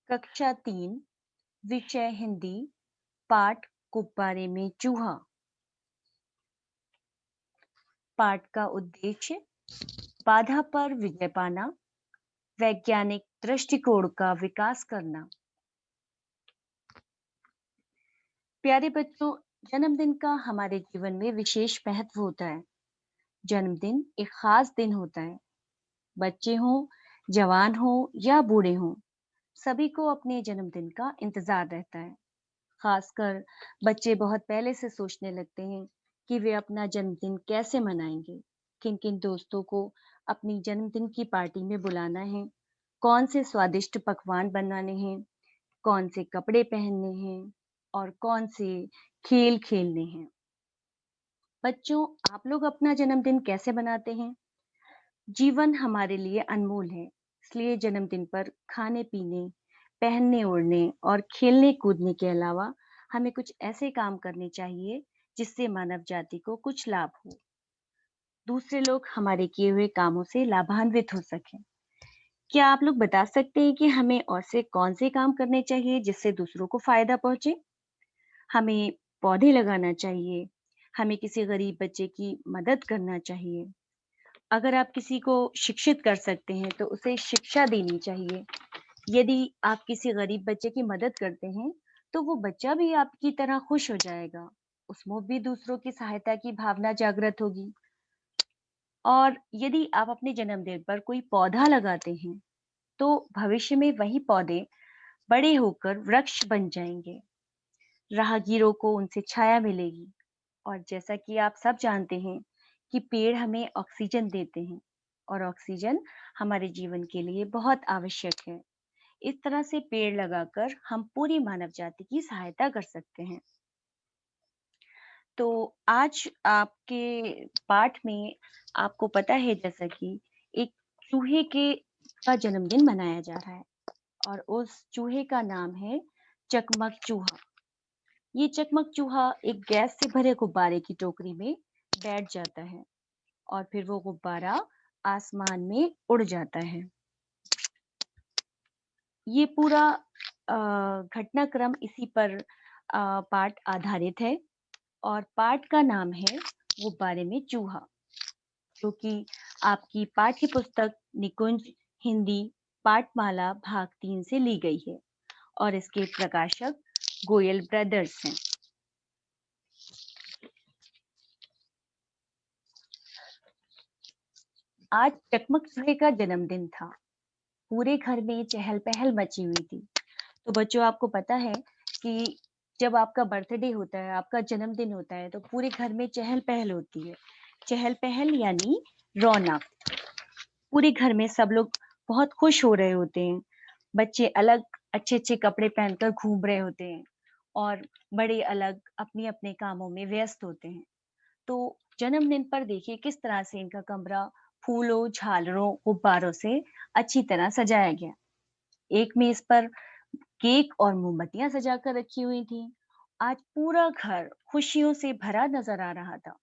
कक्षा 3 विषय हिंदी पाठ गुब्बारे में चूहा। पाठ का उद्देश्य बाधा पर विजय पाना, वैज्ञानिक दृष्टिकोण का विकास करना। प्यारे बच्चों, जन्मदिन का हमारे जीवन में विशेष महत्व होता है। जन्मदिन एक खास दिन होता है। बच्चे हों, जवान हों या बूढ़े हों, सभी को अपने जन्मदिन का इंतजार रहता है। खासकर बच्चे बहुत पहले से सोचने लगते हैं कि वे अपना जन्मदिन कैसे मनाएंगे, किन किन दोस्तों को अपनी जन्मदिन की पार्टी में बुलाना है, कौन से स्वादिष्ट पकवान बनाने हैं, कौन से कपड़े पहनने हैं और कौन से खेल खेलने हैं। बच्चों, आप लोग अपना जन्मदिन कैसे मनाते हैं? जीवन हमारे लिए अनमोल है, इसलिए जन्मदिन पर खाने पीने, पहनने ओढ़ने और खेलने कूदने के अलावा हमें कुछ ऐसे काम करने चाहिए जिससे मानव जाति को कुछ लाभ हो, दूसरे लोग हमारे किए हुए कामों से लाभान्वित हो सकें। क्या आप लोग बता सकते हैं कि हमें और से कौन से काम करने चाहिए जिससे दूसरों को फायदा पहुंचे? हमें पौधे लगाना चाहिए, हमें किसी गरीब बच्चे की मदद करना चाहिए। अगर आप किसी को शिक्षित कर सकते हैं तो उसे शिक्षा देनी चाहिए। यदि आप किसी गरीब बच्चे की मदद करते हैं तो वो बच्चा भी आपकी तरह खुश हो जाएगा। उसमें भी दूसरों की सहायता की भावना जागृत होगी। और यदि आप अपने जन्मदिन पर कोई पौधा लगाते हैं तो भविष्य में वही पौधे बड़े होकर वृक्ष बन जाएंगे। राहगीरों को उनसे छाया मिलेगी। और जैसा कि आप सब जानते हैं कि पेड़ हमें ऑक्सीजन देते हैं और ऑक्सीजन हमारे जीवन के लिए बहुत आवश्यक है। इस तरह से पेड़ लगाकर हम पूरी मानव जाति की सहायता कर सकते हैं। तो आज आपके पाठ में आपको पता है जैसा कि एक चूहे के का जन्मदिन मनाया जा रहा है और उस चूहे का नाम है चकमक चूहा। ये चकमक चूहा एक गैस से भरे गुब्बारे की टोकरी में बैठ जाता है और फिर वो गुब्बारा आसमान में उड़ जाता है। ये पूरा घटनाक्रम इसी पर पाठ आधारित है और पाठ का नाम है गुब्बारे में चूहा, जो कि आपकी पाठ्य पुस्तक निकुंज हिंदी पाठमाला भाग 3 से ली गई है और इसके प्रकाशक गोयल ब्रदर्स हैं। आज चकमक चूहे का जन्मदिन था। पूरे घर में चहल-पहल मची हुई थी। तो बच्चों, आपको पता है कि जब आपका बर्थडे होता है, आपका जन्मदिन होता है, तो पूरे घर में चहल-पहल होती है। चहल-पहल यानी रौनक। पूरे घर में सब लोग बहुत खुश हो रहे होते हैं। बच्चे अलग अच्छे-अच्छे कपड़े पहनकर घूम रहे होते हैं और बड़े अलग अपने-अपने कामों में व्यस्त होते हैं। तो जन्मदिन पर देखिए किस तरह से इनका कमरा फूलों, झालरों, गुब्बारों से अच्छी तरह सजाया गया। एक मेज पर केक और मोमबत्तियां सजाकर रखी हुई थी। आज पूरा घर खुशियों से भरा नजर आ रहा था।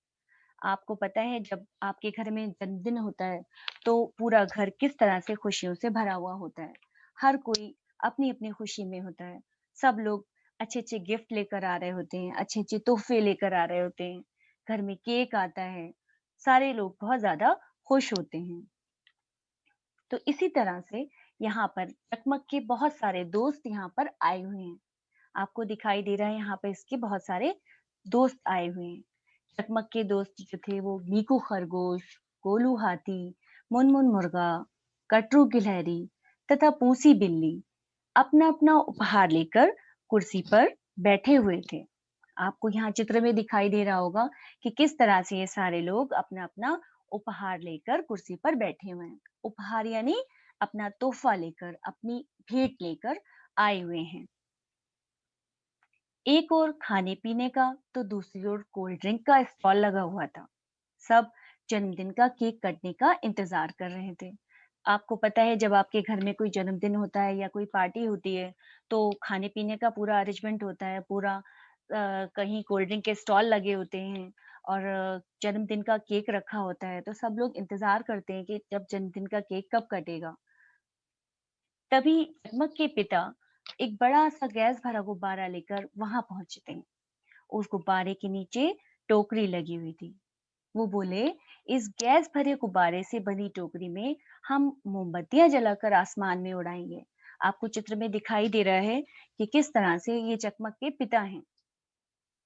आपको पता है जब आपके घर में जन्मदिन होता है तो पूरा घर किस तरह से खुशियों से भरा हुआ होता है। हर कोई अपनी अपनी खुशी में होता है। सब लोग अच्छे अच्छे गिफ्ट लेकर आ रहे होते हैं, अच्छे अच्छे तोहफे लेकर आ रहे होते हैं। घर में केक आता है। सारे लोग बहुत ज्यादा खुश होते हैं। तो इसी तरह से यहाँ पर चकमक के बहुत सारे दोस्त यहाँ पर आए हुए हैं। आपको दिखाई दे रहा है यहाँ पे इसके बहुत सारे दोस्त आए हुए हैं। चकमक के दोस्त जो थे वो मीकू खरगोश, गोलू हाथी, मुनमुन मुर्गा, कटरू गिलहरी तथा पूसी बिल्ली अपना अपना उपहार लेकर कुर्सी पर बैठे हुए थे। आपको यहाँ चित्र में दिखाई दे रहा होगा कि किस तरह से ये सारे लोग अपना अपना उपहार लेकर कुर्सी पर बैठे हुए हैं। उपहार यानी अपना तोहफा लेकर, अपनी भेंट लेकर आए हुए हैं। एक ओर खाने पीने का तो दूसरी ओर कोल्ड ड्रिंक का स्टॉल लगा हुआ था। सब जन्मदिन का केक कटने का इंतजार कर रहे थे। आपको पता है जब आपके घर में कोई जन्मदिन होता है या कोई पार्टी होती है तो खाने पीने का पूरा अरेंजमेंट होता है। पूरा कहीं कोल्ड ड्रिंक के स्टॉल लगे होते हैं और जन्मदिन का केक रखा होता है। तो सब लोग इंतजार करते हैं कि जब जन्मदिन का केक कब कटेगा। तभी चकमक के पिता एक बड़ा सा गैस भरा गुब्बारा लेकर वहां पहुंचते हैं। उस गुब्बारे के नीचे टोकरी लगी हुई थी। वो बोले, इस गैस भरे गुब्बारे से बनी टोकरी में हम मोमबत्तियां जलाकर आसमान में उड़ाएंगे। आपको चित्र में दिखाई दे रहा है कि किस तरह से ये चकमक के पिता हैं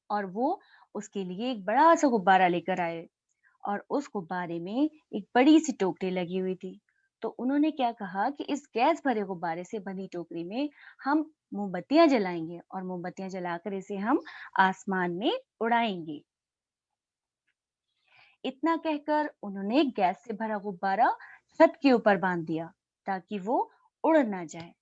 और वो उसके लिए एक बड़ा सा गुब्बारा लेकर आए और उस गुब्बारे में एक बड़ी सी टोकरी लगी हुई थी। तो उन्होंने क्या कहा कि इस गैस भरे गुब्बारे से बनी टोकरी में हम मोमबत्तियां जलाएंगे और मोमबत्तियां जलाकर इसे हम आसमान में उड़ाएंगे। इतना कहकर उन्होंने गैस से भरा गुब्बारा छत के ऊपर बांध दिया ताकि वो उड़ ना जाए।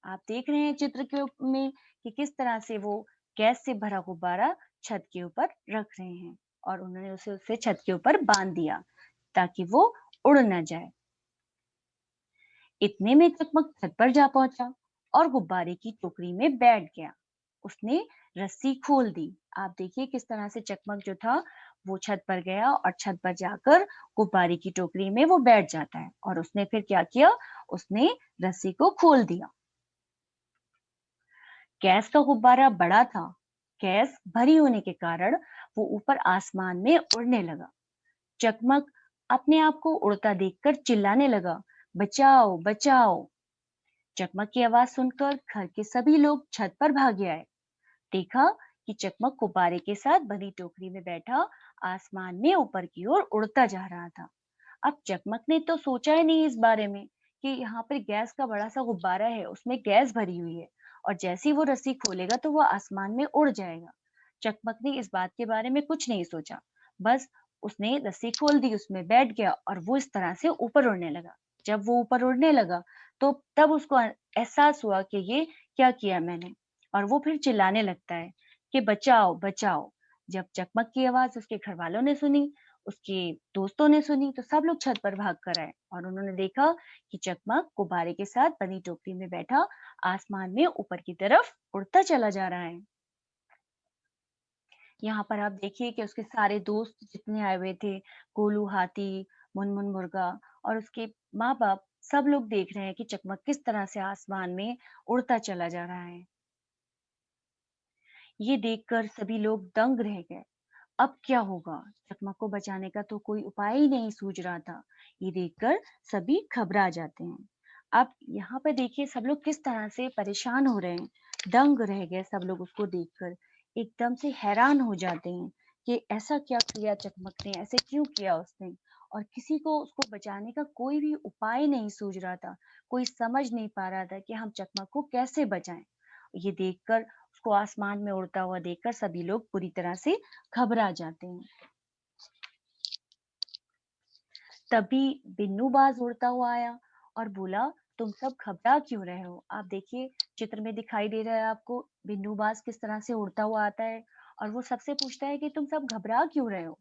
आप देख रहे हैं चित्र के में कि किस तरह से वो गैस से भरा गुब्बारा छत के ऊपर रख रहे हैं और उन्होंने उसे उसे छत के ऊपर बांध दिया ताकि वो उड़ ना जाए। इतने में चकमक छत पर जा पहुंचा और गुब्बारे की टोकरी में बैठ गया। उसने रस्सी खोल दी। आप देखिए किस तरह से चकमक जो था वो छत पर गया और छत पर जाकर गुब्बारे की टोकरी में वो बैठ जाता है और उसने फिर क्या किया, उसने रस्सी को खोल दिया। गैस का गुब्बारा बड़ा था। गैस भरी होने के कारण वो ऊपर आसमान में उड़ने लगा। चकमक अपने आप को उड़ता देखकर चिल्लाने लगा, बचाओ बचाओ। चकमक की आवाज सुनकर घर के सभी लोग छत पर भागे आए। देखा कि चकमक गुब्बारे के साथ बनी टोकरी में बैठा आसमान में ऊपर की ओर उड़ता जा रहा था। अब चकमक ने तो सोचा ही नहीं इस बारे में कि यहाँ पर गैस का बड़ा सा गुब्बारा है, उसमें गैस भरी हुई है और जैसे ही वो रस्सी खोलेगा तो वो आसमान में उड़ जाएगा। चकमक ने इस बात के बारे में कुछ नहीं सोचा। बस उसने रस्सी खोल दी, उसमें बैठ गया और वो इस तरह से ऊपर उड़ने लगा। जब वो ऊपर उड़ने लगा तो तब उसको एहसास हुआ कि ये क्या किया मैंने, और वो फिर चिल्लाने लगता है कि बचाओ बचाओ। जब चकमक की आवाज उसके घर वालों ने सुनी, उसके दोस्तों ने सुनी, तो सब लोग छत पर भाग कर आए और उन्होंने देखा कि चकमक गुब्बारे के साथ बनी टोकरी में बैठा आसमान में ऊपर की तरफ उड़ता चला जा रहा है। यहाँ पर आप देखिए कि उसके सारे दोस्त जितने आए हुए थे, गोलू हाथी, मुनमुन मुर्गा और उसके माँ बाप, सब लोग देख रहे हैं कि चकमक किस तरह से आसमान में उड़ता चला जा रहा है। ये देखकर सभी लोग दंग रह गए। अब क्या होगा? चकमक को बचाने का तो कोई उपाय ही नहीं सूझ रहा था। ये देखकर सभी घबरा जाते हैं। अब यहाँ पे देखिए सब लोग किस तरह से परेशान हो रहे हैं, दंग रह गए सब लोग उसको देखकर, एकदम से हैरान हो जाते हैं कि ऐसा क्या किया चकमक ने, ऐसे क्यों किया उसने, और किसी को उसको बचाने का कोई भी उपाय नहीं सूझ रहा था। कोई समझ नहीं पा रहा था कि हम चकमक को कैसे बचाएं। ये देखकर, उसको आसमान में उड़ता हुआ देखकर सभी लोग पूरी तरह से घबरा जाते हैं। तभी बिन्नू बाज उड़ता हुआ आया और बोला, तुम सब घबरा क्यों रहे हो? आप देखिए चित्र में दिखाई दे रहा है आपको बिन्नू बाज किस तरह से उड़ता हुआ आता है और वो सबसे पूछता है कि तुम सब घबरा क्यों रहे हो?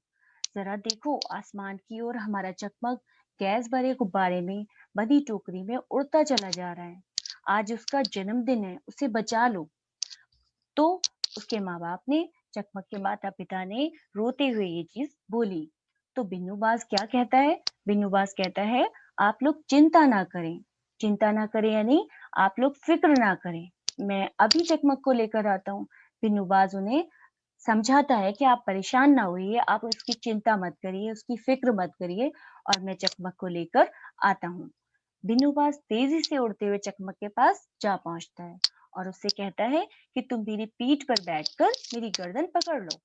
जरा देखो आसमान की ओर, हमारा चकमक गैस भरे गुब्बारे में बंधी टोकरी में उड़ता चला जा रहा है। आज उसका जन्मदिन है, उसे बचा लो। तो उसके माँ-बाप ने, चकमक के माता-पिता ने रोते हुए ये चीज़ बोली। तो बिन्नूबाज क्या कहता है? बिन्नूबाज कहता है, आप लोग चिंता ना करें। चिंता ना करें यानी आप लोग फ़िक्र ना करें। मैं अभी चकमक को लेकर आता हूँ। बिन्नूबाज उन्हें समझाता है कि आप परेशान ना होइए, आप उसकी चिंता मत करिए, उसकी फ़िक्र मत करिए और मैं चकमक को लेकर आता हूँ। बिन्नूबाज तेज़ी से उड़ते हुए चकमक के पास जा पहुँचता है और उससे कहता है कि तुम मेरी पीठ पर बैठकर मेरी गर्दन पकड़ लो,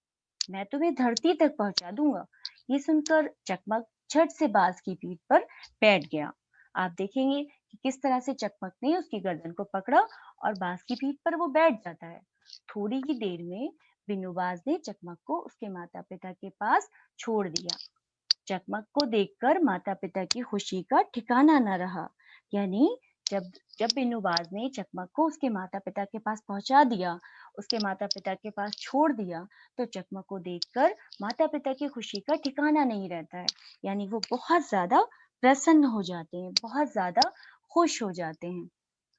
मैं तुम्हें धरती तक पहुंचा दूंगा। ये सुनकर चकमक झट से बाज की पीठ पर बैठ गया। आप देखेंगे कि किस तरह से चकमक ने उसकी गर्दन को पकड़ा और बाज की पीठ पर वो बैठ जाता है। थोड़ी ही देर में बिन्नूबाज ने चकमक को उसके माता पिता के पास छोड़ दिया। चकमक को देखकर माता-पिता की खुशी का ठिकाना न रहा। यानी जब जब बिन्नूबाज ने चकमक को उसके माता-पिता के पास पहुंचा दिया, उसके माता-पिता के पास छोड़ दिया, तो चकमक को देखकर माता-पिता की खुशी का ठिकाना नहीं रहता है। यानी वो बहुत ज़्यादा प्रसन्न हो जाते हैं, बहुत ज़्यादा खुश हो जाते हैं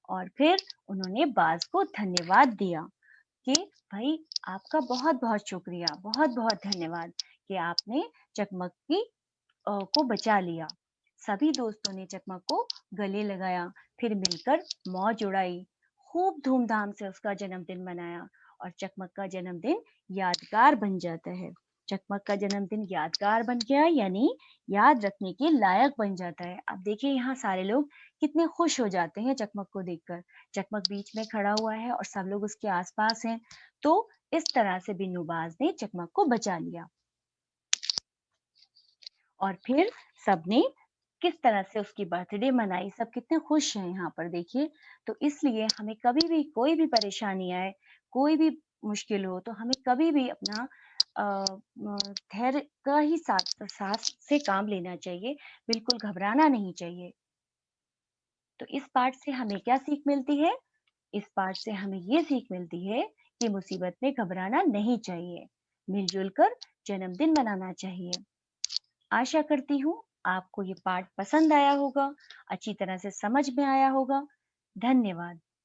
और फिर उन्होंने बाज को धन्यवाद दिया कि भाई आपका बहुत-बहुत शुक्रिया, बहुत-बहुत धन्यवाद कि आपने चकमक को बचा लिया। सभी दोस्तों ने चकमक को गले लगाया, फिर मिलकर मौज उड़ाई, खूब धूमधाम से उसका जन्मदिन मनाया और चकमक का जन्मदिन यादगार बन जाता है। चकमक का जन्मदिन यादगार बन गया यानी याद रखने के लायक बन जाता है। अब देखिए यहाँ सारे लोग कितने खुश हो जाते हैं चकमक को देखकर। चकमक बीच में खड़ा हुआ है और सब लोग उसके आसपास हैं। तो इस तरह से बिन्नूबाज ने चकमक को बचा लिया। और फिर सबने किस तरह से उसकी बर्थडे मनाई, सब कितने खुश हैं यहाँ पर देखिए। तो इसलिए हमें कभी भी कोई भी परेशानी आए, कोई भी मुश्किल हो, तो हमें कभी भी अपना धैर्य का ही साथ से काम लेना चाहिए, बिल्कुल घबराना नहीं चाहिए। तो इस पाठ से हमें क्या सीख मिलती है? इस पाठ से हमें ये सीख मिलती है कि मुसीबत में घबराना नहीं चाहिए, मिलजुल कर जन्मदिन मनाना चाहिए। आशा करती हूँ आपको ये पाठ पसंद आया होगा, अच्छी तरह से समझ में आया होगा। धन्यवाद।